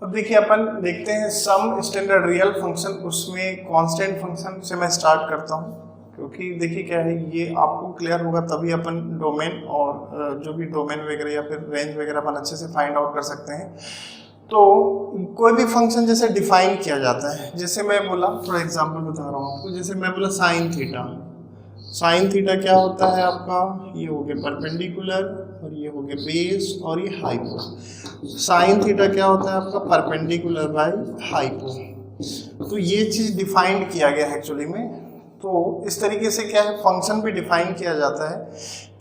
अब देखिए अपन देखते हैं सम स्टैंडर्ड रियल फंक्शन, उसमें कांस्टेंट फंक्शन से मैं स्टार्ट करता हूँ, क्योंकि देखिए क्या है ये आपको क्लियर होगा तभी अपन डोमेन और जो भी डोमेन वगैरह या फिर रेंज वगैरह अपन अच्छे से फाइंड आउट कर सकते हैं। तो कोई भी फंक्शन जैसे डिफाइन किया जाता है, जैसे मैं बोला थोड़ा एग्जांपल बता रहा हूँ आपको, जैसे मैं बोला साइन थीटा। साइन थीटा क्या होता है आपका, ये हो गया परपेंडिकुलर और ये हो गया बेस और ये हाइपो। साइन थीटा क्या होता है आपका, परपेंडिकुलर बाय हाइपो। तो ये चीज़ डिफाइंड किया गया है एक्चुअली में। तो इस तरीके से क्या है फंक्शन भी डिफाइन किया जाता है,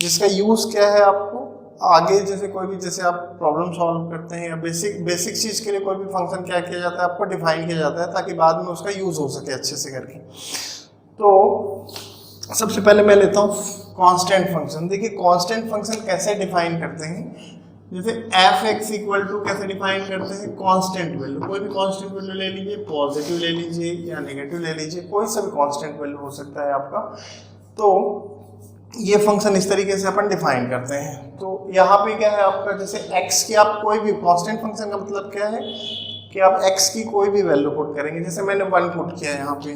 जिसका यूज़ क्या है आपको आगे जैसे कोई भी जैसे आप प्रॉब्लम सॉल्व करते हैं या बेसिक चीज़ के लिए कोई भी फंक्शन क्या किया जाता है आपको डिफाइन किया जाता है, ताकि बाद में उसका यूज़ हो सके अच्छे से करके। तो सबसे पहले मैं लेता हूँ कांस्टेंट फंक्शन। देखिए कांस्टेंट फंक्शन कैसे डिफाइन करते हैं, जैसे एफ एक्स इक्वल टू कैसे डिफाइन करते हैं, कांस्टेंट वैल्यू। कोई भी कांस्टेंट वैल्यू ले लीजिए, पॉजिटिव ले लीजिए या नेगेटिव ले लीजिए, कोई सा भी कांस्टेंट वैल्यू हो सकता है आपका। तो ये फंक्शन इस तरीके से अपन डिफाइन करते हैं। तो यहाँ पे क्या है आपका, जैसे x की आप कोई भी कांस्टेंट फंक्शन का मतलब क्या है कि आप x की कोई भी वैल्यू पुट करेंगे। जैसे मैंने 1 पुट किया यहाँ पे,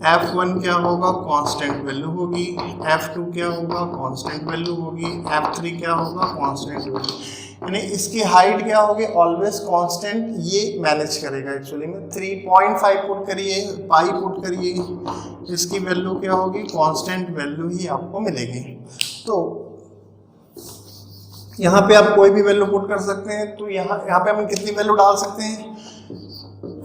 f1 क्या होगा, कांस्टेंट वैल्यू होगी, f2 क्या होगा, कांस्टेंट वैल्यू होगी, f3 क्या होगा, कांस्टेंट वैल्यू। यानी इसकी हाइट क्या होगी, ऑलवेज कांस्टेंट, ये मैनेज करेगा एक्चुअली में। 3.5 पुट करिए, पाई पुट करिए, इसकी वैल्यू क्या होगी, कांस्टेंट वैल्यू ही आपको मिलेगी। तो यहाँ पे आप कोई भी वैल्यू पुट कर सकते हैं। तो यहाँ पे हम कितनी वैल्यू डाल सकते हैं,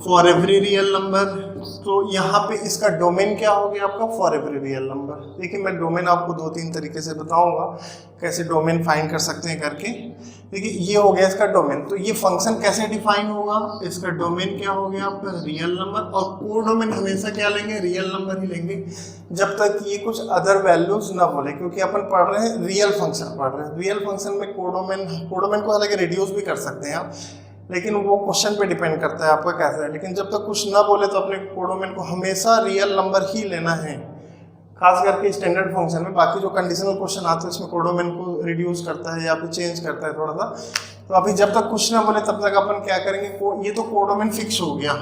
फॉर एवरी रियल नंबर। तो यहाँ पे इसका डोमेन क्या हो गया आपका, फॉर एवरी रियल नंबर। देखिए मैं डोमेन आपको 2-3 तरीके से बताऊंगा कैसे डोमेन फाइंड कर सकते हैं करके। देखिए ये हो गया इसका डोमेन। तो ये फंक्शन कैसे डिफाइन होगा, इसका डोमेन क्या हो गया आपका, रियल नंबर। और को डोमेन हमेशा क्या लेंगे, रियल नंबर ही लेंगे, जब तक ये कुछ अदर वैल्यूज ना बोले, क्योंकि अपन पढ़ रहे हैं रियल फंक्शन पढ़ रहे हैं। रियल फंक्शन में कोडोमेन को हालांकि रिड्यूस भी कर सकते हैं आप, लेकिन वो क्वेश्चन पे डिपेंड करता है आपका कैसा है। लेकिन जब तक कुछ ना बोले तो अपने कोडोमेन को हमेशा रियल नंबर ही लेना है, खास करके स्टैंडर्ड फंक्शन में। बाकी जो कंडीशनल क्वेश्चन आते हैं उसमें कोडोमेन को रिड्यूस करता है या फिर चेंज करता है थोड़ा सा। तो अभी जब तक कुछ ना बोले तब तक अपन क्या करेंगे, ये तो कोडोमेन फिक्स हो गया।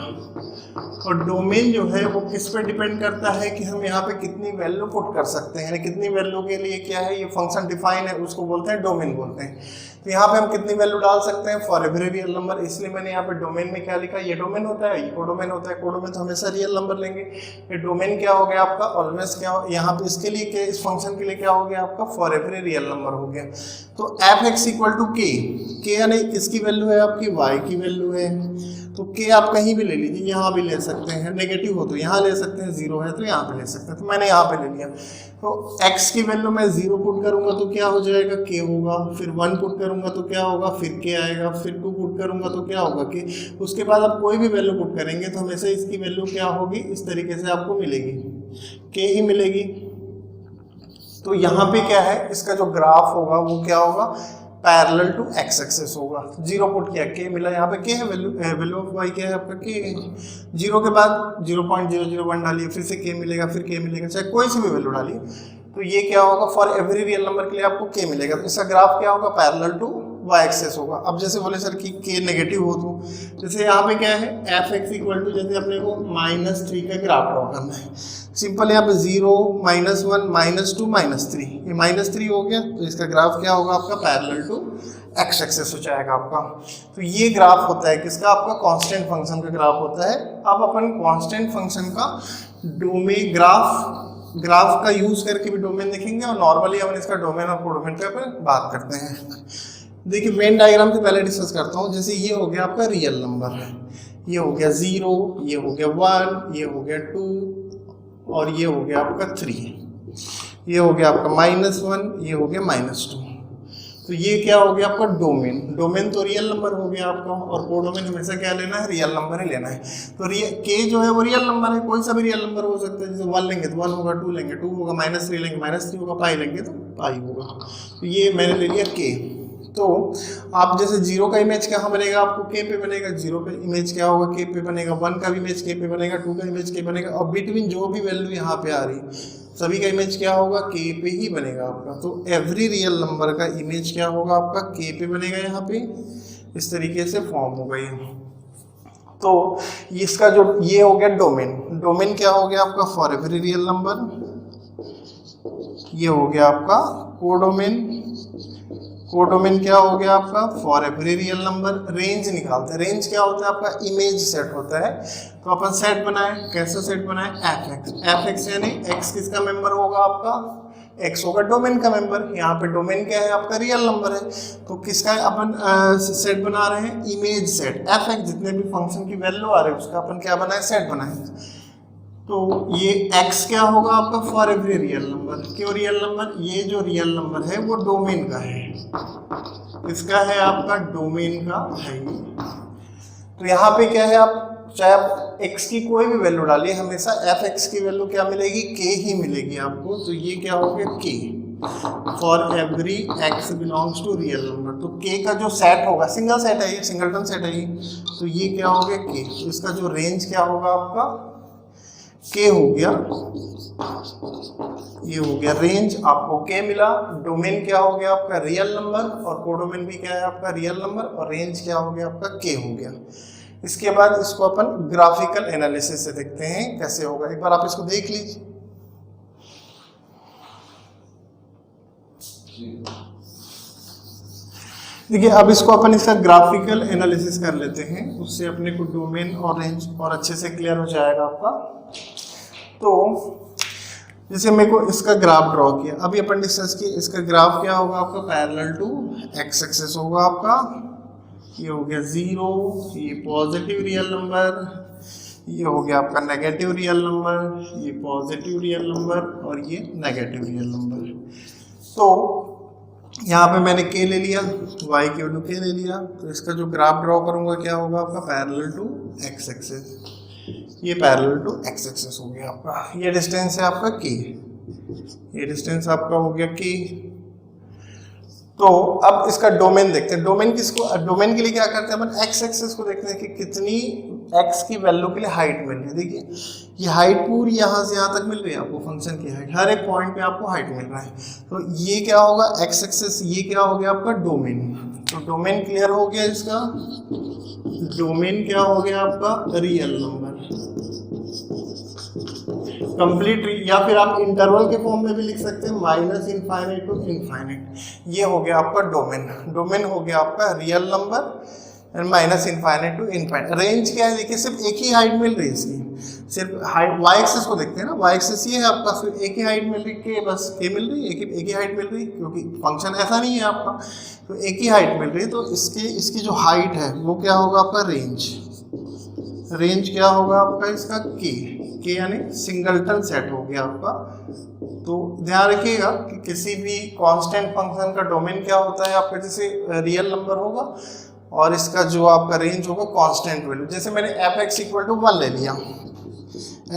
और डोमेन जो है वो किस पे डिपेंड करता है कि हम यहाँ पे कितनी वैल्यू पुट कर सकते हैं, यानी कितनी वैल्यू के लिए क्या है ये फंक्शन डिफाइन है, उसको बोलते हैं डोमेन बोलते हैं। तो यहाँ पे हम कितनी वैल्यू डाल सकते हैं, फॉर एवरी रियल नंबर। इसलिए मैंने यहाँ पे डोमेन में क्या लिखा, ये डोमेन होता है, ये कोडोमेन होता है। कोडोमेन तो हमेशा रियल नंबर लेंगे। ये डोमेन क्या हो गया आपका, ऑलवेज क्या हो, यहाँ पे इसके लिए क्या, इस फंक्शन के लिए क्या हो गया आपका, फॉर एवरी रियल नंबर हो गया। तो एफ एक्स इक्वल टू के यानी किसकी वैल्यू है आपकी, वाई की वैल्यू है। तो के आप कहीं भी ले लीजिए, यहाँ भी ले सकते हैं, नेगेटिव हो तो यहाँ ले सकते हैं, जीरो है तो यहाँ पे ले सकते हैं। तो मैंने यहाँ पे ले लिया। तो x की वैल्यू मैं 0 पुट करूंगा तो क्या हो जाएगा, k होगा। फिर 1 पुट करूंगा तो क्या होगा, फिर k आएगा। फिर 2 पुट करूंगा तो क्या होगा, k। उसके बाद आप कोई भी वैल्यू पुट करेंगे तो हमेशा इसकी वैल्यू क्या होगी, इस तरीके से आपको मिलेगी, k ही मिलेगी। तो यहाँ पे क्या है, इसका जो ग्राफ होगा वो क्या होगा, पैरेलल टू एक्स एक्सिस होगा। 0 पुट किया, k मिला, यहाँ पे k है, वैल्यू ऑफ y क्या है आपका, k। 0 के बाद 0.001 डालिए, फिर से k मिलेगा, फिर k मिलेगा, चाहे कोई सी भी वैल्यू डालिए। तो ये क्या होगा, फॉर एवरी रियल नंबर के लिए आपको k मिलेगा। तो इसका ग्राफ क्या होगा, पैरेलल टू y एक्सिस होगा। अब जैसे बोले सर कि k नेगेटिव हो, तो जैसे यहाँ पे क्या है, एफ एक्स इक्वल टू, जैसे अपने को -3 का ग्राफ ड्रॉ करना है। सिंपल यहाँ पे 0, -1, -2, -3, ये -3 हो गया। तो इसका ग्राफ क्या होगा आपका, पैरेलल टू एक्स एक्सिस हो जाएगा आपका। तो ये ग्राफ होता है किसका, आपका कांस्टेंट फंक्शन का ग्राफ होता है। अब अपन कांस्टेंट फंक्शन का डोमेन ग्राफ का यूज करके भी डोमेन देखेंगे, और नॉर्मली अपन इसका डोमेन और कोडोमेन पे अपन बात करते हैं। देखिए वेन डायग्राम से पहले डिस्कस करता हूँ। जैसे ये हो गया आपका रियल नंबर, ये हो गया 0, ये हो गया 1, ये हो गया 2 और ये हो गया आपका 3, ये हो गया आपका -1, ये हो गया -2। तो ये क्या हो गया आपका डोमेन तो रियल नंबर हो गया आपका, और कोडोमेन हमेशा क्या लेना है, रियल नंबर ही लेना है। तो के जो है वो रियल नंबर है, कोई सा भी रियल नंबर हो सकता है। जैसे 1 लेंगे तो 1 होगा, 2 लेंगे 2 होगा, -3 लेंगे -3 होगा, पाई लेंगे तो पाई होगा। तो ये मैंने ले लिया के। तो आप जैसे 0 का इमेज कहाँ बनेगा, आपको के पे बनेगा। 0 का इमेज क्या होगा, के पे बनेगा। 1 का भी इमेज के पे बनेगा, 2 का इमेज के बनेगा। और बिटवीन जो भी वैल्यू यहाँ पे आ रही सभी का इमेज क्या होगा, के पे ही बनेगा आपका। तो एवरी रियल नंबर का इमेज क्या होगा आपका, के पे बनेगा यहाँ पे। इस तरीके से फॉर्म हो गई। तो इसका जो ये हो गया डोमेन, डोमेन क्या हो गया आपका फॉर एवरी रियल नंबर, ये हो गया आपका कोडोमेन, कोडोमेन क्या हो गया आपका for every real number. Range निकालते हैं, रेंज क्या होता है आपका इमेज सेट होता है। तो अपन सेट बनाए, कैसे सेट बनाए, एफ एक्स, एफ एक्स यानी एक्स किसका मेंबर होगा आपका, एक्स होगा डोमेन का मेंबर। यहाँ पे डोमेन क्या है आपका रियल नंबर है, तो किसका अपन सेट बना रहे हैं, इमेज सेट। एफ एक्स जितने भी फंक्शन की वैल्यू आ रही है उसका अपन क्या बनाए, सेट बनाए। तो ये x क्या होगा आपका फॉर एवरी रियल नंबर। क्यों रियल नंबर, ये जो रियल नंबर है वो डोमेन का है, इसका है आपका डोमेन का है। तो यहाँ पे क्या है, आप चाहे आप x की कोई भी वैल्यू डालिए, हमेशा एफ एक्स की वैल्यू क्या मिलेगी, k ही मिलेगी आपको। तो ये क्या हो गया k for every x belongs to real number. तो k का जो सेट होगा, सिंगल सेट है ये, सिंगलटन सेट है ये, तो ये क्या हो गया k। तो इसका जो रेंज क्या होगा आपका k हो गया, ये हो गया रेंज, आपको k मिला। डोमेन क्या हो गया आपका रियल नंबर, और कोडोमेन भी क्या है आपका रियल नंबर, और रेंज क्या हो गया आपका k हो गया। इसके बाद इसको अपन ग्राफिकल एनालिसिस से देखते हैं कैसे होगा, एक बार आप इसको देख लीजिए। देखिए अब इसको अपन इसका ग्राफिकल एनालिसिस कर लेते हैं, उससे अपने को डोमेन और रेंज और अच्छे से क्लियर हो जाएगा आपका। तो जैसे मेरे को इसका ग्राफ ड्रॉ किया, अभी अपन डिस्कस किए, इसका ग्राफ क्या होगा आपका पैरेलल टू एक्स एक्सिस होगा आपका। ये हो गया 0, ये पॉजिटिव रियल नंबर, ये हो गया आपका नेगेटिव रियल नंबर, ये पॉजिटिव रियल नंबर, और ये नेगेटिव रियल नंबर। तो यहाँ पे मैंने k ले लिया, y की वैल्यू k ले लिया, तो इसका जो ग्राफ ड्रॉ करूंगा क्या होगा आपका पैरेलल टू x एक्सिस, ये पैरेलल टू x एक्सिस हो गया आपका। ये डिस्टेंस है आपका k, ये डिस्टेंस आपका हो गया k। तो अब इसका डोमेन देखते हैं, डोमेन किसको, डोमेन के लिए क्या करते हैं अपन, x एक्सिस को देखते हैं कि कितनी x की वैल्यू के लिए हाइट मिल रही है। देखिए ये हाइट पूरी यहाँ से यहाँ तक मिल रही है आपको, फंक्शन की हाइट, हर एक पॉइंट पे आपको हाइट मिल रहा है। तो ये क्या होगा x एक्सिस, ये क्या हो गया आपका डोमेन। तो डोमेन क्लियर हो गया इसका, डोमेन क्या हो गया आपका रियल नंबर कंप्लीट, या फिर आप इंटरवल के फॉर्म में भी लिख सकते हैं, माइनस इनफाइनाइट टू इनफाइनाइट। ये हो गया आपका डोमेन, डोमेन हो गया आपका real number and minus infinite to infinite. Range क्या है देखिए, सिर्फ एक ही हाइट मिल रही है इसकी, सिर्फ हाइट वाई एक्सिस को देखते हैं ना, वाई एक्सिस ये है आपका, सिर्फ एक ही हाइट मिल रही है के, बस के मिल रही है, एक ही हाइट मिल रही है, क्योंकि फंक्शन ऐसा नहीं है आपका, तो एक ही हाइट मिल रही है। तो इसकी जो हाइट है वो क्या होगा आपका रेंज, रेंज क्या होगा आपका इसका के यानी सिंगलटन सेट हो गया आपका। तो ध्यान रखिएगा कि किसी भी कांस्टेंट फंक्शन का डोमेन क्या होता है आपका, जैसे रियल नंबर होगा और इसका जो आपका रेंज होगा कांस्टेंट वैल्यू। जैसे मैंने एफ एक्स इक्वल टू 1 ले लिया,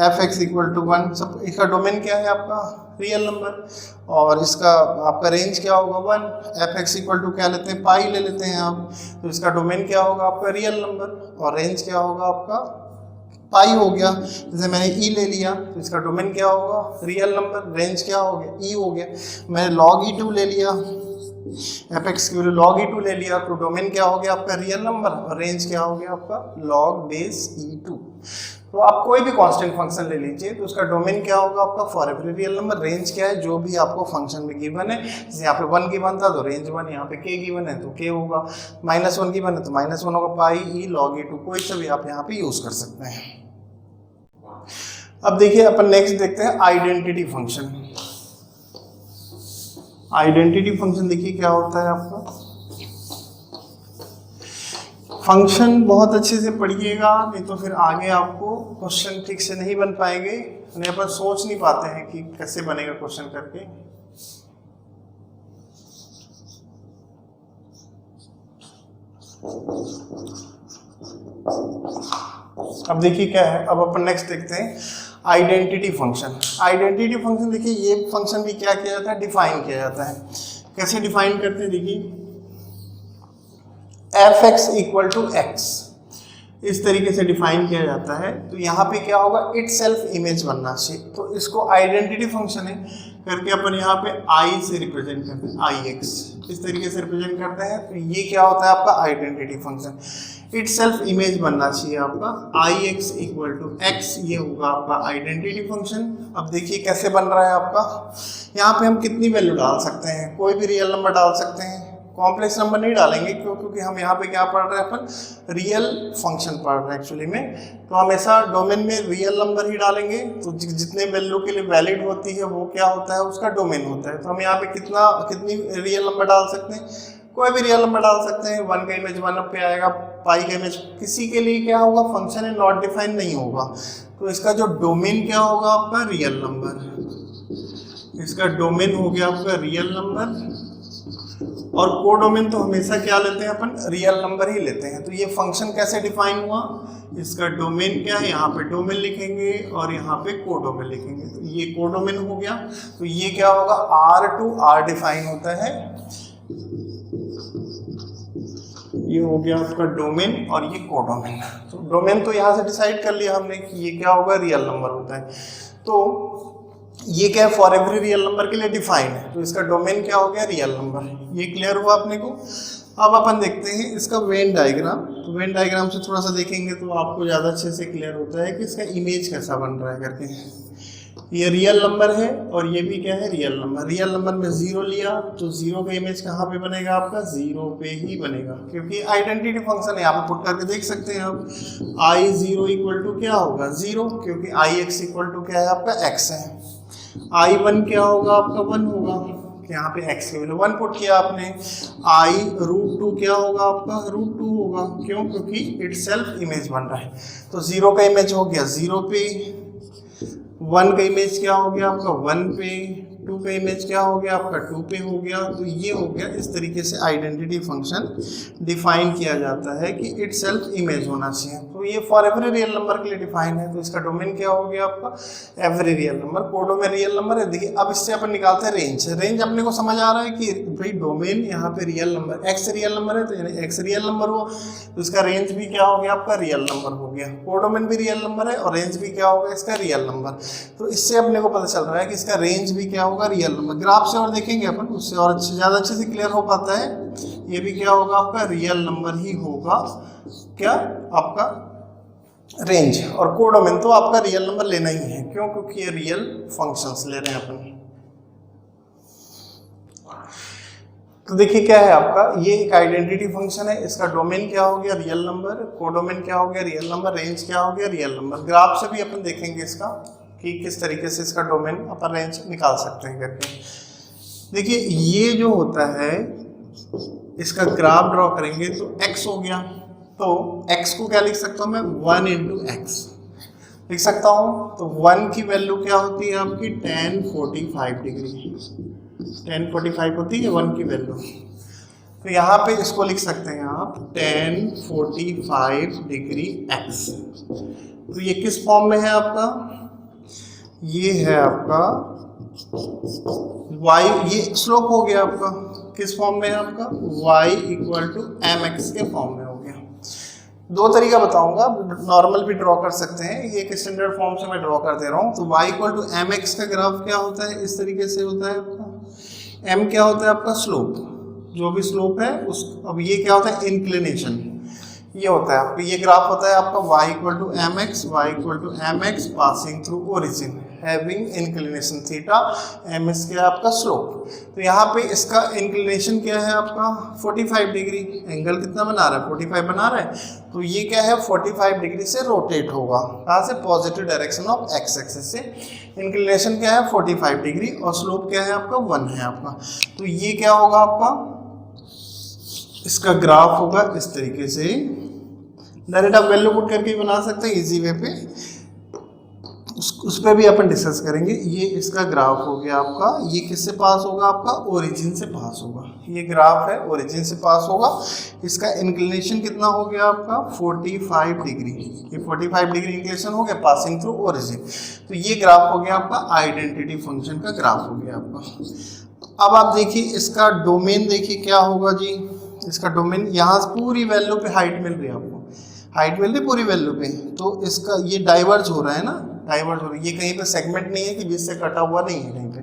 एफ एक्स इक्वल टू 1, सब इसका डोमेन क्या है आपका रियल नंबर, और इसका आपका रेंज क्या होगा 1। एफ एक्स इक्वल टू क्या लेते हैं, पाई ले लेते हैं आप, तो इसका डोमेन क्या होगा आपका रियल नंबर, और रेंज क्या होगा आपका पाई हो गया। जैसे मैंने ई ले लिया, तो इसका डोमेन क्या होगा रियल नंबर, रेंज क्या हो गया ई हो गया। मैंने लॉग ई2 ले लिया, एफ एक्स की वैल्यू लॉग ई2 ले लिया, तो डोमेन क्या हो गया आपका रियल नंबर, और रेंज क्या हो गया आपका लॉग बेस ई2। तो आप कोई भी कांस्टेंट फंक्शन ले लीजिए, तो उसका डोमेन क्या होगा आपका for every real number, range क्या है जो भी आपको फंक्शन में गिवन है। जैसे यहाँ पे 1 गिवन था तो रेंज 1, यहाँ पे k गिवन है तो k होगा, -1 गिवन है तो -1 होगा, पाई ई लॉग ई2, कोई सा भी आप यहाँ पे यूज कर सकते हैं। अब देखिए अपन नेक्स्ट देखते हैं आइडेंटिटी फंक्शन। आइडेंटिटी फंक्शन देखिए क्या होता है आपका, फंक्शन बहुत अच्छे से पढ़िएगा, नहीं तो फिर आगे आपको क्वेश्चन ठीक से नहीं बन पाएंगे, नहीं अपन सोच नहीं पाते हैं कि कैसे बनेगा क्वेश्चन करके। अब देखिए क्या है, अब अपन नेक्स्ट देखते हैं आइडेंटिटी फंक्शन। आइडेंटिटी फंक्शन देखिए, ये फंक्शन भी क्या किया जाता है, डिफाइन किया जाता है। कैसे डिफाइन करते हैं देखिए, f x equal to x, इस तरीके से डिफाइन किया जाता है। तो यहाँ पे क्या होगा, इट सेल्फ इमेज बनना चाहिए, तो इसको आइडेंटिटी फंक्शन है। करके अपन यहाँ पे आई से रिप्रेजेंट करते हैं, आई एक्स इस तरीके से रिप्रेजेंट करते हैं। तो ये क्या होता है आपका identity function, it self image बनना चाहिए आपका आई एक्स इक्वल टू एक्स, ये होगा आपका आइडेंटिटी फंक्शन। अब देखिए कैसे बन रहा है आपका, यहाँ पे हम कितनी वैल्यू डाल सकते हैं, कोई भी रियल नंबर डाल सकते हैं, कॉम्प्लेक्स नंबर नहीं डालेंगे क्योंकि हम यहाँ पे क्या पढ़ रहे हैं, अपन रियल फंक्शन पढ़ रहे हैं एक्चुअली में। तो हमेशा डोमेन में रियल नंबर ही डालेंगे, तो जितने वैल्यू के लिए वैलिड होती है वो क्या होता है, उसका डोमेन होता है। तो हम यहाँ पे कितनी रियल नंबर डाल सकते हैं, कोई भी रियल नंबर डाल सकते हैं। 1 का इमेज 1 पे आएगा, पाई का इमेज किसी के लिए क्या होगा, फंक्शन है नॉट डिफाइन नहीं होगा। तो इसका जो डोमेन क्या होगा आपका रियल नंबर, इसका डोमेन हो गया आपका रियल नंबर। और कोडोमेन तो हमेशा क्या लेते हैं अपन, रियल नंबर ही लेते हैं। तो ये फंक्शन कैसे डिफाइन हुआ, इसका डोमेन क्या है, यहाँ पे डोमेन लिखेंगे और यहाँ पे कोडोमेन लिखेंगे। तो ये कोडोमेन हो गया। तो ये क्या होगा, R टू R डिफाइन होता है, ये हो गया आपका डोमेन और ये कोडोमेन। तो डोमेन तो यहाँ से डिसाइड कर लिया हमने कि ये क्या होगा, रियल नंबर होता है। तो ये क्या है, फॉर एवरी रियल नंबर के लिए डिफाइंड है। तो इसका डोमेन क्या हो गया, रियल नंबर। ये क्लियर हुआ अपने को। अब अपन देखते हैं इसका वेन डायग्राम। तो वेन डायग्राम से थोड़ा सा देखेंगे तो आपको ज़्यादा अच्छे से क्लियर होता है कि इसका इमेज कैसा बन रहा है करके। ये रियल नंबर है और ये भी क्या है, रियल नंबर। रियल नंबर में 0 लिया तो 0 का इमेज कहाँ पे बनेगा आपका, 0 पे ही बनेगा, क्योंकि आइडेंटिटी फंक्शन है। आप पुट करके देख सकते हैं आप, आई 0 इक्वल टू क्या होगा, 0, क्योंकि आई एक्स इक्वल टू क्या है आपका, एक्स है। आई 1 क्या होगा आपका, 1 होगा, यहाँ पे x की वैल्यू 1 पुट किया आपने। आई √2 क्या होगा आपका, √2 होगा, क्यों, क्योंकि इट सेल्फ इमेज बन रहा है। तो 0 का इमेज हो गया 0 पे, 1 का इमेज क्या हो गया आपका 1 पे, 2 का इमेज क्या हो गया आपका 2 पे हो गया। तो ये हो गया, इस तरीके से आइडेंटिटी फंक्शन डिफाइन किया जाता है कि इट सेल्फ इमेज होना चाहिए। तो ये फॉर एवरी रियल नंबर के लिए डिफाइन है। तो इसका डोमेन क्या हो गया आपका, एवरी रियल नंबर। कोडो में रियल नंबर है। देखिए अब इससे अपन निकालते हैं रेंज। रेंज अपने को समझ आ रहा है कि भाई डोमेन यहाँ पे real number, x real number है तो यानी एक्स रियल नंबर हुआ, तो इसका रेंज भी क्या हो गया आपका, रियल नंबर हो गया। कोडोमेन भी रियल नंबर है और रेंज भी क्या होगा इसका, रियल नंबर। तो इससे अपने को पता चल रहा है कि इसका रेंज भी क्या होगा, रियल नंबर। ग्राफ से और देखेंगे अपन, उससे और ज़्यादा अच्छे से क्लियर हो पाता है। ये भी क्या होगा आपका, रियल नंबर ही होगा, क्या आपका रेंज। और कोडोमेन तो आपका रियल नंबर लेना ही है, क्यों, क्योंकि ये रियल फंक्शंस ले रहे हैं अपन। तो देखिए क्या है आपका, ये एक आइडेंटिटी फंक्शन है। इसका डोमेन क्या हो गया, रियल नंबर। कोडोमेन क्या हो गया, रियल नंबर। रेंज क्या हो गया, रियल नंबर। ग्राफ से भी अपन देखेंगे इसका कि किस तरीके से इसका डोमेन अपन रेंज निकाल सकते हैं करके। देखिए ये जो होता है, इसका ग्राफ ड्रॉ करेंगे तो x हो गया। तो x को क्या लिख सकता हूँ मैं, 1 × x लिख सकता हूँ। तो 1 की वैल्यू क्या होती है आपकी, tan 45 डिग्री। tan 45 होती है 1 की वैल्यू। तो यहाँ पे इसको लिख सकते हैं आप tan 45 डिग्री x। तो ये किस फॉर्म में है आपका, ये है आपका y, ये स्लोप हो गया आपका, किस फॉर्म में है आपका, y = mx के फॉर्म में हो गया। दो तरीका बताऊंगा, नॉर्मल भी ड्रॉ कर सकते हैं, ये एक स्टैंडर्ड फॉर्म से मैं ड्रॉ कर दे रहा हूँ। तो y = mx का ग्राफ क्या होता है, इस तरीके से होता है आपका। m क्या होता है आपका, स्लोप, जो भी स्लोप है उस। अब ये क्या होता है, इंक्लिनेशन, ये होता है आपका, ये ग्राफ होता है आपका y = mx passing through origin having inclination theta, m इस क्या है आपका स्लोप। तो यहाँ पे इसका इंक्लिनेशन क्या है आपका 45 डिग्री। एंगल कितना बना रहा है, 45 बना रहा है। तो ये क्या है 45 डिग्री से रोटेट होगा, कहाँ से, positive direction of x axis से। इंक्लिनेशन क्या है 45 डिग्री और स्लोप क्या है आपका 1 है आपका। तो ये क्या होगा आपका, इसका ग्राफ होगा इस तरीके से। डायरेक्ट आप वैल्यू पुट करके बना सकते हैं इजी वे पे, उस पर भी अपन डिस्कस करेंगे। ये इसका ग्राफ हो गया आपका, ये किससे पास होगा आपका, ओरिजिन से पास होगा। ये ग्राफ है ओरिजिन से पास होगा। इसका इंक्लिनेशन कितना हो गया आपका 45 डिग्री, ये 45 डिग्री इंक्लिनेशन हो गया पासिंग थ्रू ओरिजिन। तो ये ग्राफ हो गया आपका आइडेंटिटी फंक्शन का ग्राफ हो गया आपका। अब आप देखिए इसका डोमेन, देखिए क्या होगा जी, इसका डोमेन यहाँ पूरी वैल्यू पे हाइट मिल रही है आपको, हाइट मिल रही पूरी वैल्यू पे। तो इसका ये डाइवर्ज हो रहा है ना, डाइवर्ज हो रहा है, ये कहीं पे सेगमेंट नहीं है कि बीच से कटा हुआ नहीं है कहीं पे।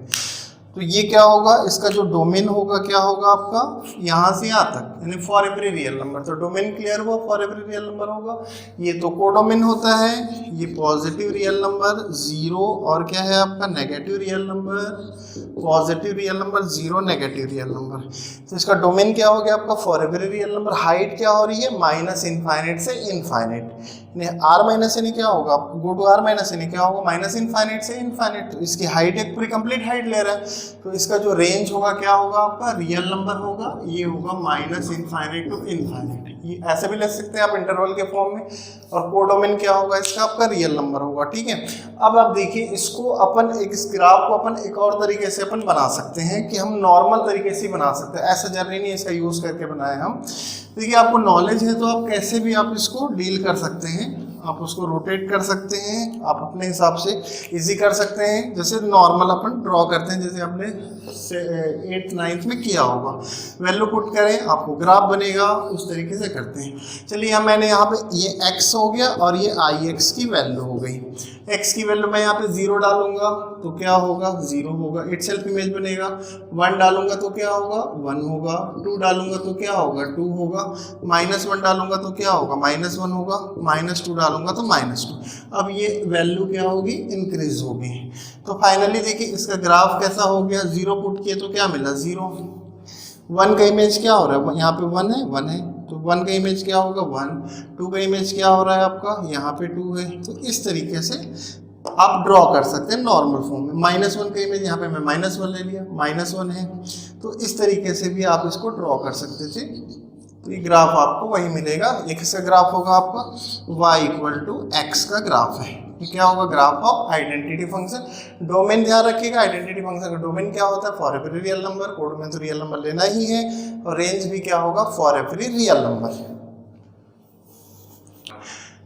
तो ये क्या होगा, इसका जो डोमेन होगा क्या होगा आपका, यहाँ से यहाँ तक, यानी फॉर एवरी रियल नंबर। तो डोमेन क्लियर हुआ, फॉर एवरी रियल नंबर होगा। ये तो कोडोमेन होता है, ये पॉजिटिव रियल नंबर 0 और क्या है आपका negative real number, positive real number 0 negative real number. तो इसका डोमेन क्या हो गया आपका for every real number. Height क्या हो रही है, माइनस इनफाइनाइट से इनफाइनाइट, आर माइनस एन क्या होगा, go to R minus N क्या होगा, माइनस इनफाइनाइट से इनफाइनाइट। तो इसकी हाइट एक पूरी कंप्लीट हाइट ले रहा है, तो इसका जो रेंज होगा क्या होगा आपका, रियल नंबर होगा, ये होगा माइनस इनफाइनाइट टू इनफाइनाइट। ये ऐसे भी लिख सकते हैं आप इंटरवल के फॉर्म में। और कोडोमेन क्या होगा इसका, आपका रियल नंबर होगा। ठीक है, अब आप देखिए इसको अपन इस ग्राफ को अपन एक और तरीके से अपन बना सकते हैं कि हम नॉर्मल तरीके से बना सकते हैं, ऐसा जरूरी नहीं है इसका यूज करके बनाए हम। देखिए आपको नॉलेज है तो आप कैसे भी आप इसको डील कर सकते हैं, आप उसको रोटेट कर सकते हैं, आप अपने हिसाब से इजी कर सकते हैं। जैसे नॉर्मल अपन ड्रॉ करते हैं, जैसे आपने 8th 9th में किया होगा, वैल्यू पुट करें आपको ग्राफ बनेगा, उस तरीके से करते हैं। चलिए मैंने यहाँ पे ये x हो गया और ये ix की वैल्यू हो गई। x की वैल्यू मैं यहाँ पे 0 डालूंगा तो क्या होगा, 0 होगा, इट सेल्फ इमेज बनेगा। 1 डालूंगा तो क्या होगा, 1 होगा। 2 डालूंगा तो क्या होगा, 2 होगा। -1 डालूंगा तो क्या होगा, -1 होगा। -2 डालूंगा तो -2। अब ये वैल्यू क्या होगी, इंक्रीज होगी। तो फाइनली देखिए इसका ग्राफ कैसा हो गया, 0 पुट किए तो क्या मिला, 0। 1 का इमेज क्या हो रहा है, यहाँ पे 1 है, 1 है, तो 1 का इमेज क्या होगा, 1। 2 का इमेज क्या हो रहा है आपका, यहाँ पे 2 है। तो इस तरीके से आप ड्रॉ कर सकते हैं नॉर्मल फॉर्म में। -1 का इमेज यहाँ पे मैं -1 ले लिया, -1 है, तो इस तरीके से भी आप इसको ड्रॉ कर सकते थे। तो ये ग्राफ आपको वही मिलेगा। ये किसका ग्राफ होगा आपका, y = x का ग्राफ है। ये क्या होगा, graph of identity function. Domain ध्यान रखिएगा, आइडेंटिटी फंक्शन का डोमेन क्या होता है, for every real number. Code में तो रियल नंबर लेना ही है, और रेंज भी क्या होगा, फॉर एवरी रियल नंबर।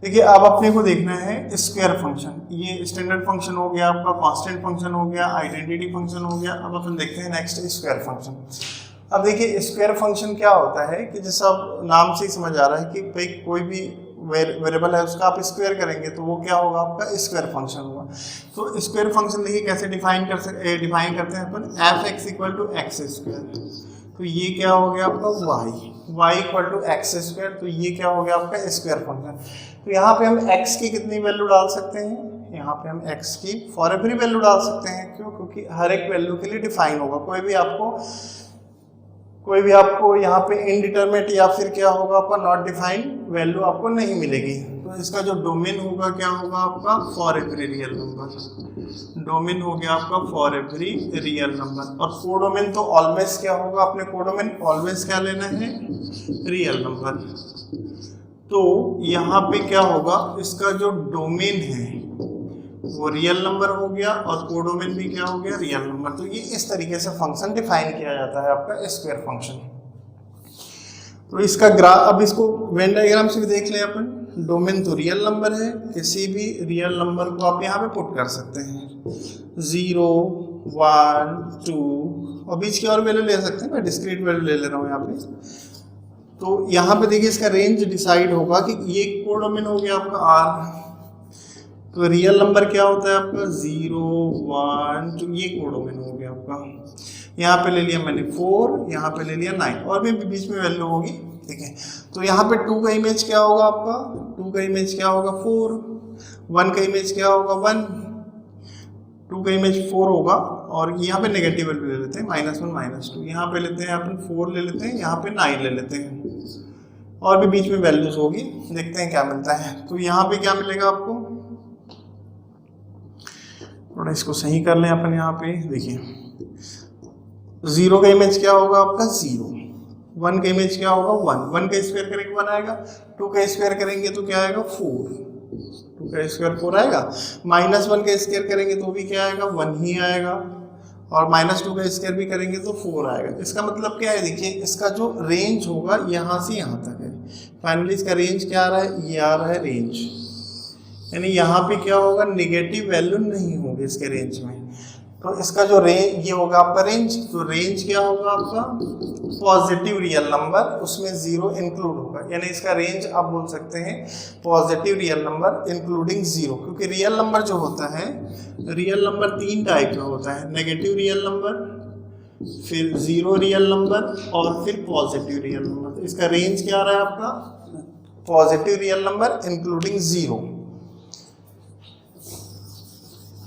देखिए अब अपने को देखना है स्क्वायर फंक्शन। ये स्टैंडर्ड फंक्शन हो गया आपका, कांस्टेंट फंक्शन हो गया, आइडेंटिटी फंक्शन हो गया। अब अपन देखते हैं नेक्स्ट स्क्वायर फंक्शन। अब देखिए स्क्वायर फंक्शन क्या होता है कि जैसा नाम से ही समझ आ रहा है कि भाई कोई भी वेरिएबल है उसका आप स्क्वायर करेंगे तो वो क्या होगा, आपका स्क्वायर फंक्शन होगा। तो स्क्वायर फंक्शन देखिए कैसे डिफाइन करते हैं अपन, f(x) = x²। तो ये क्या हो गया आपका y = x²। तो ये क्या हो गया आपका स्क्वायर फंक्शन। तो यहाँ पे हम x की कितनी वैल्यू डाल सकते हैं, यहाँ पे हम x की फॉर एवरी वैल्यू डाल सकते हैं। क्यों, क्योंकि हर एक वैल्यू के लिए डिफाइन होगा। कोई भी आपको यहाँ पे इनडिटरमिनेट या फिर क्या होगा आपका नॉट डिफाइंड वैल्यू आपको नहीं मिलेगी। तो इसका जो डोमेन होगा क्या होगा आपका, for every real number. Domain हो गया आपका फॉर एवरी रियल नंबर। और कोडोमेन तो ऑलवेज क्या होगा, अपने कोडोमेन ऑलवेज क्या लेना है, रियल नंबर। तो यहाँ पे क्या होगा, इसका जो डोमेन है वो रियल नंबर हो गया और कोडोमेन भी क्या हो गया, रियल नंबर। तो ये इस तरीके से फंक्शन डिफाइन किया जाता है आपका स्क्वायर फंक्शन। तो इसका ग्राफ, अब इसको वेन डायग्राम से भी देख लें अपन। डोमेन तो रियल नंबर है, किसी भी रियल नंबर को आप यहाँ पे पुट कर सकते हैं, 0, 1, 2 और बीच की और वैल्यू ले सकते हैं। मैं डिस्क्रीट वैल्यू ले रहा हूँ यहाँ पे। तो यहाँ पे देखिए इसका रेंज डिसाइड होगा कि ये कोडोमेन हो गया आपका R। तो रियल नंबर क्या होता है आपका, 0, 1, 2, ये कोडोमेन हो गया आपका। यहाँ पे ले लिया मैंने 4, यहाँ पे ले लिया 9 और भी बीच में वैल्यू होगी। ठीक है, तो यहाँ पे 2 का इमेज क्या होगा आपका, 2 का इमेज क्या होगा, 4। 1 का इमेज क्या होगा, 1। 2 का इमेज 4 होगा। और यहाँ पे नेगेटिव वैल्यू ले लेते हैं, -1, -2। यहाँ पे लेते हैं अपन 4 ले लेते हैं, यहाँ पे 9 ले लेते हैं और भी बीच में वैल्यूज होगी, देखते हैं क्या मिलता है। तो यहाँ पे क्या मिलेगा आपको, थोड़ा इसको सही कर लें अपन। यहाँ पे देखिए 0 का इमेज क्या होगा आपका, 0। 1 का इमेज क्या होगा, 1। 1 का स्क्वायर करेंगे 1 आएगा। 2 का स्क्वायर करेंगे तो क्या आएगा, 4। 2 का स्क्वायर 4 आएगा। -1 का स्क्वायर करेंगे तो भी क्या आएगा, 1 ही आएगा। और -2 का स्क्वायर भी करेंगे तो 4 आएगा। इसका मतलब क्या है, देखिए इसका जो रेंज होगा यहाँ से यहाँ तक है। फाइनली इसका रेंज क्या आ रहा है, ये आ रहा है रेंज, यानी यहाँ पे क्या होगा, नेगेटिव वैल्यू नहीं होगी इसके रेंज में। तो इसका जो रेंज, ये होगा आपका रेंज। तो रेंज क्या होगा आपका, पॉजिटिव रियल नंबर, उसमें 0 इंक्लूड होगा, यानी इसका रेंज आप बोल सकते हैं पॉजिटिव रियल नंबर इंक्लूडिंग 0। क्योंकि रियल नंबर जो होता है, रियल नंबर 3 टाइप का होता है, नेगेटिव रियल नंबर, फिर जीरो रियल नंबर और फिर पॉजिटिव रियल नंबर। तो इसका रेंज क्या आ रहा है आपका, positive real number including zero.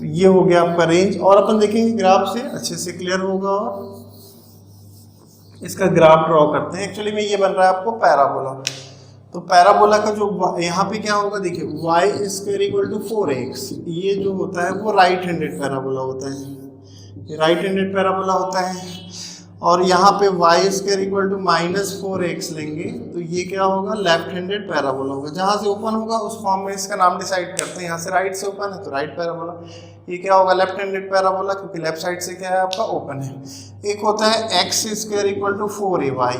ये हो गया आपका रेंज। और अपन देखेंगे ग्राफ से अच्छे से क्लियर होगा। और इसका ग्राफ ड्रॉ करते हैं। एक्चुअली में ये बन रहा है आपको पैराबोला। तो पैराबोला का जो यहाँ पे क्या होगा, देखिए y square equal to 4x, ये जो होता है वो राइट हैंडेड पैराबोला होता है, ये राइट हैंडेड पैराबोला होता है। और यहाँ पे y square equal to -4x लेंगे तो ये क्या होगा, लेफ्ट हैंडेड पैराबोला होगा। जहाँ से ओपन होगा उस फॉर्म में इसका नाम डिसाइड करते हैं। यहाँ से राइट से ओपन है तो राइट पैराबोला। ये क्या होगा, लेफ्ट हैंडेड पैराबोला, क्योंकि लेफ्ट साइड से क्या है आपका ओपन है। एक होता है x square equal to 4ay,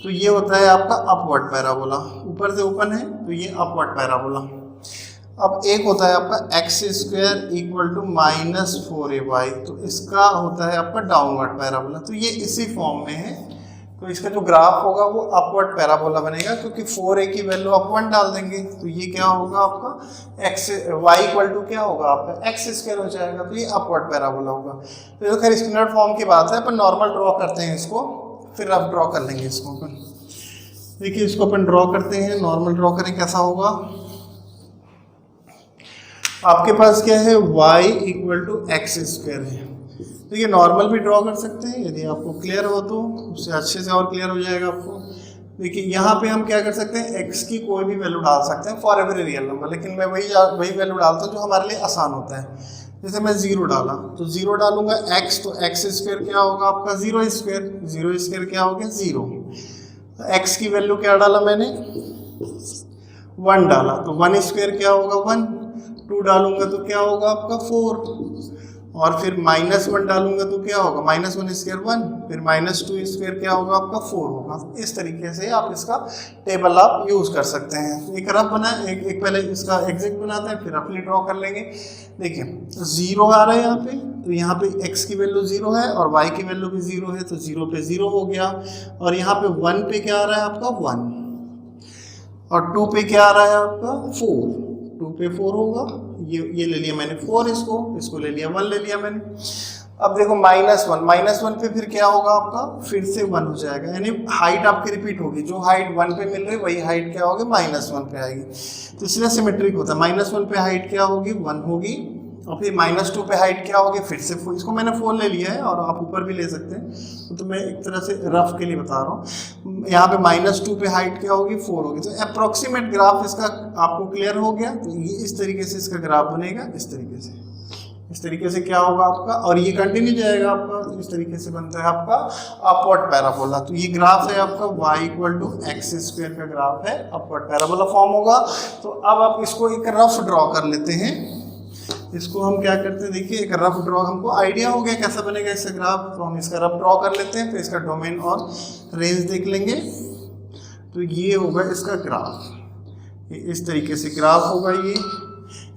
तो ये होता है आपका अपवर्ड पैराबोला, ऊपर से ओपन है तो ये अपवर्ड पैराबोला। अब एक होता है आपका x square equal to -4ay, तो इसका होता है आपका डाउनवर्ड पैराबोला। तो ये इसी फॉर्म में है। तो इसका जो ग्राफ होगा वो अपवर्ड पैराबोला बनेगा, क्योंकि 4a की वैल्यू आप 1 डाल देंगे तो ये क्या होगा आपका y इक्वल टू क्या होगा आपका x स्क्वायर हो जाएगा, तो ये अपवर्ड पैराबोला होगा। तो ये खैर स्टैंडर्ड फॉर्म की बात है, अपन नॉर्मल ड्रॉ करते हैं इसको, फिर अब ड्रॉ कर लेंगे इसको अपन। देखिए इसको अपन ड्रॉ करते हैं, नॉर्मल ड्रॉ करें कैसा होगा। आपके पास क्या है, y equal to x square है। तो ये नॉर्मल भी ड्रॉ कर सकते हैं, यदि आपको क्लियर हो तो उससे अच्छे से और क्लियर हो जाएगा आपको। देखिए यहाँ पे हम क्या कर सकते हैं, x की कोई भी वैल्यू डाल सकते हैं फॉर एवरी रियल नंबर, लेकिन मैं वही वैल्यू डालता हूँ जो हमारे लिए आसान होता है। जैसे मैं 0 डाला तो 0 डालूंगा x, तो x स्क्वायर क्या होगा आपका 0 स्क्वायर, 0 स्क्वायर क्या हो गया 0। तो x की वैल्यू क्या डाला मैंने 1 डाला, तो 1 स्क्वायर क्या होगा 1, 2 डालूंगा तो क्या होगा आपका 4, और फिर -1 डालूंगा तो क्या होगा -1 स्क्वायर 1, फिर -2 स्क्वायर क्या होगा आपका 4 होगा। इस तरीके से आप इसका टेबल आप यूज कर सकते हैं। एक रफ बना एक पहले इसका एग्जैक्ट बनाते हैं, फिर अपनी ड्रॉ कर लेंगे। देखिए 0 आ रहा है यहाँ पे, तो यहाँ पे x की वैल्यू 0 है और y की वैल्यू भी 0 है, तो 0 पे 0 हो गया। और यहाँ पे 1 पे क्या आ रहा है आपका 1, और 2 पे क्या आ रहा है आपका 4, 2 पे 4 होगा। ये ले लिया मैंने 4, इसको ले लिया 1 ले लिया मैंने। अब देखो -1 पे फिर क्या होगा आपका, फिर से 1 हो जाएगा, यानी हाइट आपकी रिपीट होगी। जो हाइट 1 पे मिल रही है वही हाइट क्या होगी -1 पे आएगी। तो इसलिए सिमेट्रिक होता है, -1 पे हाइट क्या होगी 1 होगी, और फिर -2 पे हाइट क्या होगी फिर से 4। इसको मैंने 4 ले लिया है और आप ऊपर भी ले सकते हैं, तो मैं एक तरह से रफ के लिए बता रहा हूँ। यहाँ पे -2 पे हाइट क्या होगी 4 होगी। तो अप्रोक्सीमेट ग्राफ इसका आपको क्लियर हो गया। तो ये इस तरीके से इसका ग्राफ बनेगा, इस तरीके से क्या होगा आपका, और ये कंटिन्यू जाएगा आपका। तो इस तरीके से बनता है आपका अपवर्ड पैराबोला। तो ये ग्राफ है आपका y equal to x square का ग्राफ है, अपवर्ड पैराबोला फॉर्म होगा। तो अब आप इसको एक रफ ड्रॉ कर लेते हैं। इसको हम क्या करते हैं, देखिए एक रफ ड्रॉ, हमको आइडिया हो गया कैसा बनेगा इसका ग्राफ, तो हम इसका रफ ड्रॉ कर लेते हैं, फिर इसका डोमेन और रेंज देख लेंगे। तो ये होगा इसका ग्राफ, ये इस तरीके से ग्राफ होगा। ये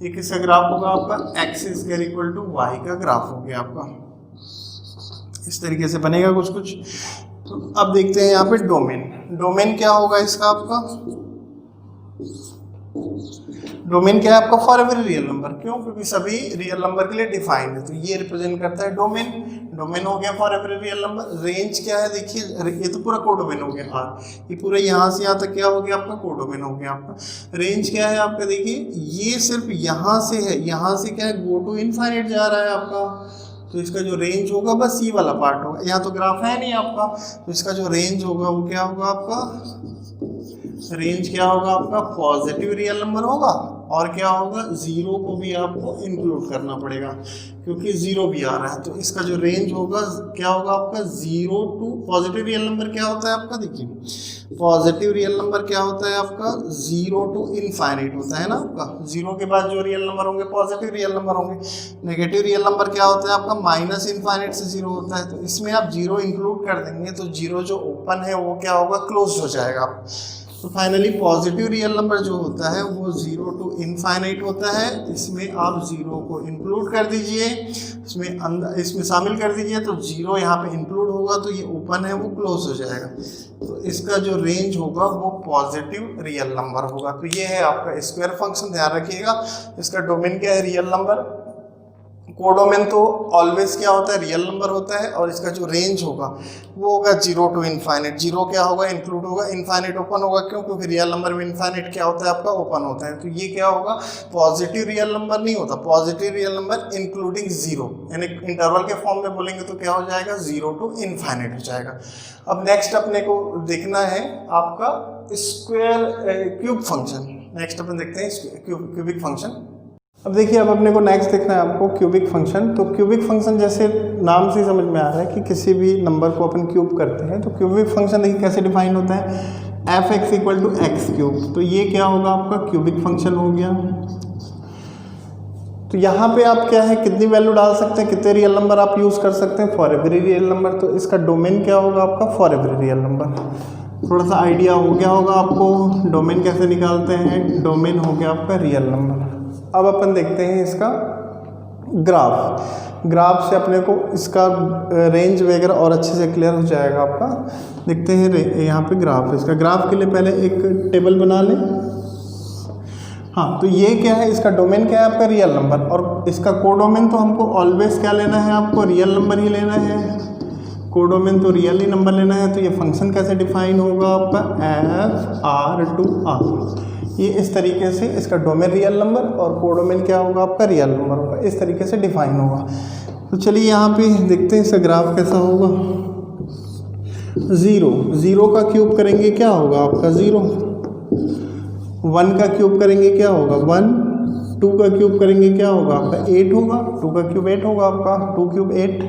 एक इसका ग्राफ होगा आपका x square equal to y का ग्राफ हो गया आपका, इस तरीके से बनेगा कुछ। तो अब देखते हैं यहाँ पे डोमेन क्या होगा इसका आपका। डोमेन क्या है आपका, फॉर एवरी रियल नंबर। क्यों, क्योंकि सभी रियल नंबर के लिए डिफाइंड है, तो ये रिप्रेजेंट करता है डोमेन हो गया for every real number. Range क्या है, देखिए ये तो पूरा कोडोमेन हो गया, ये पूरा यहाँ से यहाँ तक क्या हो गया आपका कोडोमेन हो गया आपका। रेंज क्या है आपका, देखिए ये सिर्फ यहाँ से है, यहाँ से क्या है गो टू इनफाइनाइट जा रहा है आपका। तो इसका जो रेंज होगा बस ये वाला पार्ट होगा, यहाँ तो ग्राफ है नहीं आपका। तो इसका जो रेंज होगा वो क्या होगा आपका, रेंज क्या होगा आपका पॉजिटिव रियल नंबर होगा। और क्या होगा, 0 को भी आपको इंक्लूड करना पड़ेगा क्योंकि 0 भी आ रहा है। तो इसका जो रेंज होगा क्या होगा आपका 0 टू, पॉजिटिव रियल नंबर क्या होता है आपका, देखिए पॉजिटिव रियल नंबर क्या होता है आपका 0 टू इनफाइनाइट होता है ना आपका। 0 के बाद जो रियल नंबर होंगे पॉजिटिव रियल नंबर होंगे। नेगेटिव रियल नंबर क्या होता है आपका -इनफाइनाइट से 0 होता है। तो इसमें आप 0 इंक्लूड कर देंगे तो 0 जो ओपन है वो क्या होगा, क्लोज हो जाएगा। तो फाइनली पॉजिटिव रियल नंबर जो होता है वो 0 टू इनफाइनाइट होता है। इसमें आप 0 को इंक्लूड कर दीजिए, इसमें शामिल कर दीजिए, तो 0 यहाँ पे इंक्लूड होगा तो ये ओपन है वो क्लोज हो जाएगा। तो इसका जो रेंज होगा वो पॉजिटिव रियल नंबर होगा। तो ये है आपका स्क्वायर फंक्शन, ध्यान रखिएगा। इसका डोमेन क्या है, रियल नंबर। कोडोमेन तो ऑलवेज क्या होता है, रियल नंबर होता है, और इसका जो रेंज होगा वो होगा 0 to इनफाइनाइट। 0 क्या होगा, इंक्लूड होगा, इनफाइनाइट ओपन होगा। क्यों? क्योंकि रियल नंबर में इनफाइनाइट क्या होता है आपका, ओपन होता है। तो ये क्या होगा, पॉजिटिव रियल नंबर नहीं होता, पॉजिटिव रियल नंबर इंक्लूडिंग 0, यानी इंटरवल के फॉर्म में बोलेंगे तो क्या हो जाएगा, 0 to इनफाइनाइट हो जाएगा। अब नेक्स्ट अपने को देखना है आपका स्क्वायर क्यूब फंक्शन। नेक्स्ट अपन देखते हैं क्यूबिक फंक्शन। अब देखिए, अब अपने को नेक्स्ट देखना है आपको क्यूबिक फंक्शन। तो क्यूबिक फंक्शन जैसे नाम से समझ में आ रहा है कि किसी भी नंबर को अपन क्यूब करते हैं। तो क्यूबिक फंक्शन देखिए कैसे डिफाइन होता है, f(x) = x क्यूब। तो ये क्या होगा आपका क्यूबिक फंक्शन हो गया। तो यहाँ पे आप क्या है, कितनी वैल्यू डाल सकते हैं, कितने रियल नंबर आप यूज़ कर सकते हैं, फॉर एवरी रियल नंबर। तो इसका डोमेन क्या होगा आपका, फॉर एवरी रियल नंबर। थोड़ा सा आइडिया हो गया होगा आपको डोमेन कैसे निकालते हैं। डोमेन हो गया आपका रियल नंबर। अब अपन देखते हैं इसका ग्राफ। ग्राफ से अपने को इसका रेंज वगैरह और अच्छे से क्लियर हो जाएगा आपका। देखते हैं यहाँ पे ग्राफ। इसका ग्राफ के लिए पहले एक टेबल बना लें। हाँ, तो ये क्या है, इसका डोमेन क्या है आपका, रियल नंबर। और इसका कोडोमेन तो हमको ऑलवेज क्या लेना है, आपको रियल नंबर ही लेना है। कोडोमेन तो रियल ही नंबर लेना है। तो ये फंक्शन कैसे डिफाइन होगा आपका, f(r)(r)। ये इस तरीके से इसका डोमेन रियल नंबर और कोडोमेन क्या होगा आपका, रियल नंबर होगा। इस तरीके से डिफाइन होगा। तो चलिए यहाँ पे देखते हैं इसका ग्राफ कैसा होगा। 0 का क्यूब करेंगे क्या होगा आपका 0। 1 का क्यूब करेंगे क्या होगा 1। 2 का क्यूब करेंगे क्या होगा आपका 8 होगा। 2 का क्यूब 8 होगा आपका, 2 क्यूब 8।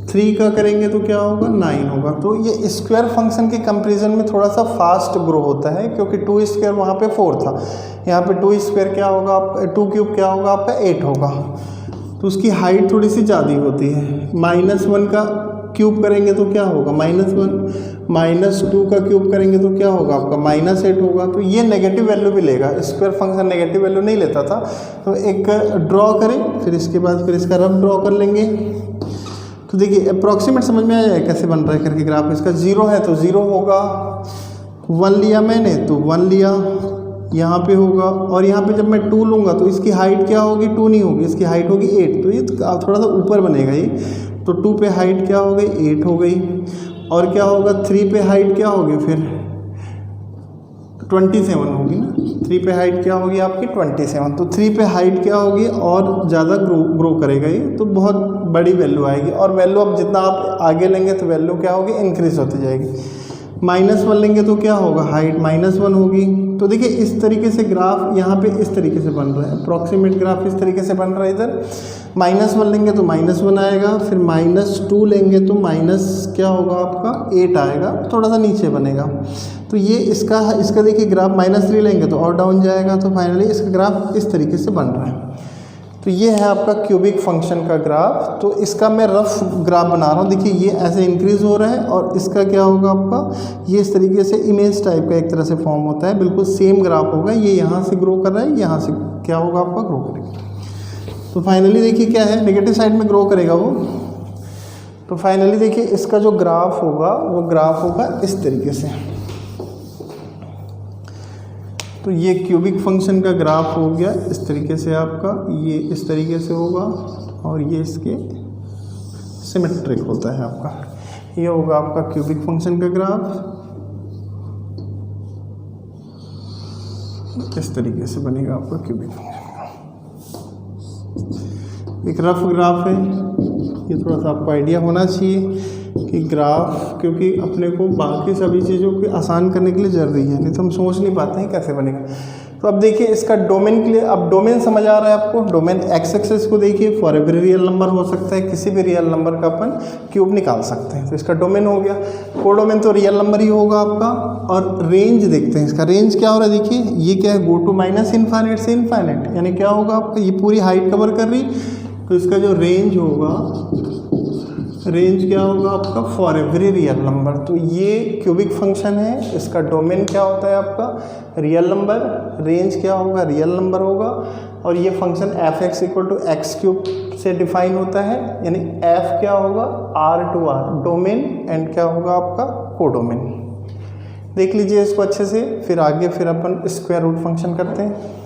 3 का करेंगे तो क्या होगा 9 होगा। तो ये स्क्वायर फंक्शन के कंपैरिजन में थोड़ा सा फास्ट ग्रो होता है, क्योंकि 2 स्क्वायर वहाँ पे 4 था, यहाँ पे 2 स्क्वायर क्या होगा आपका, 2 क्यूब क्या होगा आपका 8 होगा। तो उसकी हाइट थोड़ी सी ज़्यादा होती है। -1 का क्यूब करेंगे तो क्या होगा -1। -2 का क्यूब करेंगे तो क्या होगा आपका -8 होगा। तो ये नेगेटिव वैल्यू भी लेगा। स्क्वायर फंक्शन नेगेटिव वैल्यू नहीं लेता था। तो एक ड्रॉ करें, फिर इसके बाद फिर इसका रफ ड्रॉ कर लेंगे। तो देखिए अप्रॉक्सीमेट समझ में आ जाए कैसे बन रहा है करके ग्राफ। इसका 0 है तो 0 होगा, 1 लिया मैंने तो 1 लिया, यहाँ पे होगा। और यहाँ पे जब मैं 2 लूँगा तो इसकी हाइट क्या होगी, 2 नहीं होगी, इसकी हाइट होगी 8। तो ये थोड़ा सा ऊपर बनेगा ये। तो 2 पे हाइट क्या हो गई 8 हो गई। और क्या होगा 3 पे हाइट क्या होगी फिर 27 होगी ना। 3 पे हाइट क्या होगी आपकी 27। तो 3 पे हाइट क्या होगी और ज़्यादा ग्रो करेगा ये, तो बहुत बड़ी वैल्यू आएगी। और वैल्यू अब जितना आप आगे लेंगे तो वैल्यू क्या होगी इंक्रीज होती जाएगी। -1 लेंगे तो क्या होगा हाइट -1 होगी। तो देखिए इस तरीके से ग्राफ यहाँ पे इस तरीके से बन रहा है। अप्रॉक्सीमेट ग्राफ इस तरीके से बन रहा है। इधर -1 लेंगे तो -1 आएगा, फिर -2 लेंगे तो क्या होगा आपका 8 आएगा, थोड़ा सा नीचे बनेगा। तो ये इसका देखिए ग्राफ -3 लेंगे तो और डाउन जाएगा। तो फाइनली इसका ग्राफ इस तरीके से बन रहा है। तो ये है आपका क्यूबिक फंक्शन का ग्राफ। तो इसका मैं रफ ग्राफ बना रहा हूँ। देखिए ये ऐसे इंक्रीज हो रहा है और इसका क्या होगा आपका ये इस तरीके से इमेज टाइप का एक तरह से फॉर्म होता है। बिल्कुल सेम ग्राफ होगा। ये यहाँ से ग्रो कर रहा है, यहाँ से क्या होगा आपका ग्रो करेगा। तो फाइनली देखिए क्या है, नेगेटिव साइड में ग्रो करेगा वो। तो फाइनली देखिए इसका जो ग्राफ होगा वो ग्राफ होगा इस तरीके से। तो ये क्यूबिक फंक्शन का ग्राफ हो गया इस तरीके से आपका, ये इस तरीके से होगा और ये इसके सिमेट्रिक होता है आपका। ये होगा आपका क्यूबिक फंक्शन का ग्राफ, इस तरीके से बनेगा आपका क्यूबिक फंक्शन का। एक रफ ग्राफ है, ये थोड़ा सा आपको आइडिया होना चाहिए कि ग्राफ, क्योंकि अपने को बाकी सभी चीज़ों को आसान करने के लिए ज़रूरी है, नहीं तो हम सोच नहीं पाते हैं कैसे बनेगा। तो अब देखिए इसका डोमेन के लिए, अब डोमेन समझ आ रहा है आपको। डोमेन एक्स एक्सिस को देखिए फॉर एवरी रियल नंबर हो सकता है, किसी भी रियल नंबर का अपन क्यूब निकाल सकते हैं। तो इसका डोमेन हो गया। कोडोमेन तो रियल नंबर ही होगा आपका। और रेंज देखते हैं, इसका रेंज क्या हो रहा है। देखिए ये क्या है, गो टू -इनफाइनाइट से इनफाइनाइट, यानी क्या होगा आपका ये पूरी हाइट कवर कर रही। तो इसका जो रेंज होगा, रेंज क्या होगा आपका फॉर एवरी रियल नंबर। तो ये क्यूबिक फंक्शन है। इसका डोमेन क्या होता है आपका रियल नंबर, रेंज क्या होगा रियल नंबर होगा। और ये फंक्शन f(x) = x³ से डिफाइन होता है, यानी f क्या होगा R/R डोमेन, एंड क्या होगा आपका कोडोमेन। देख लीजिए इसको अच्छे से, फिर आगे फिर अपन स्क्वायर रूट फंक्शन करते हैं।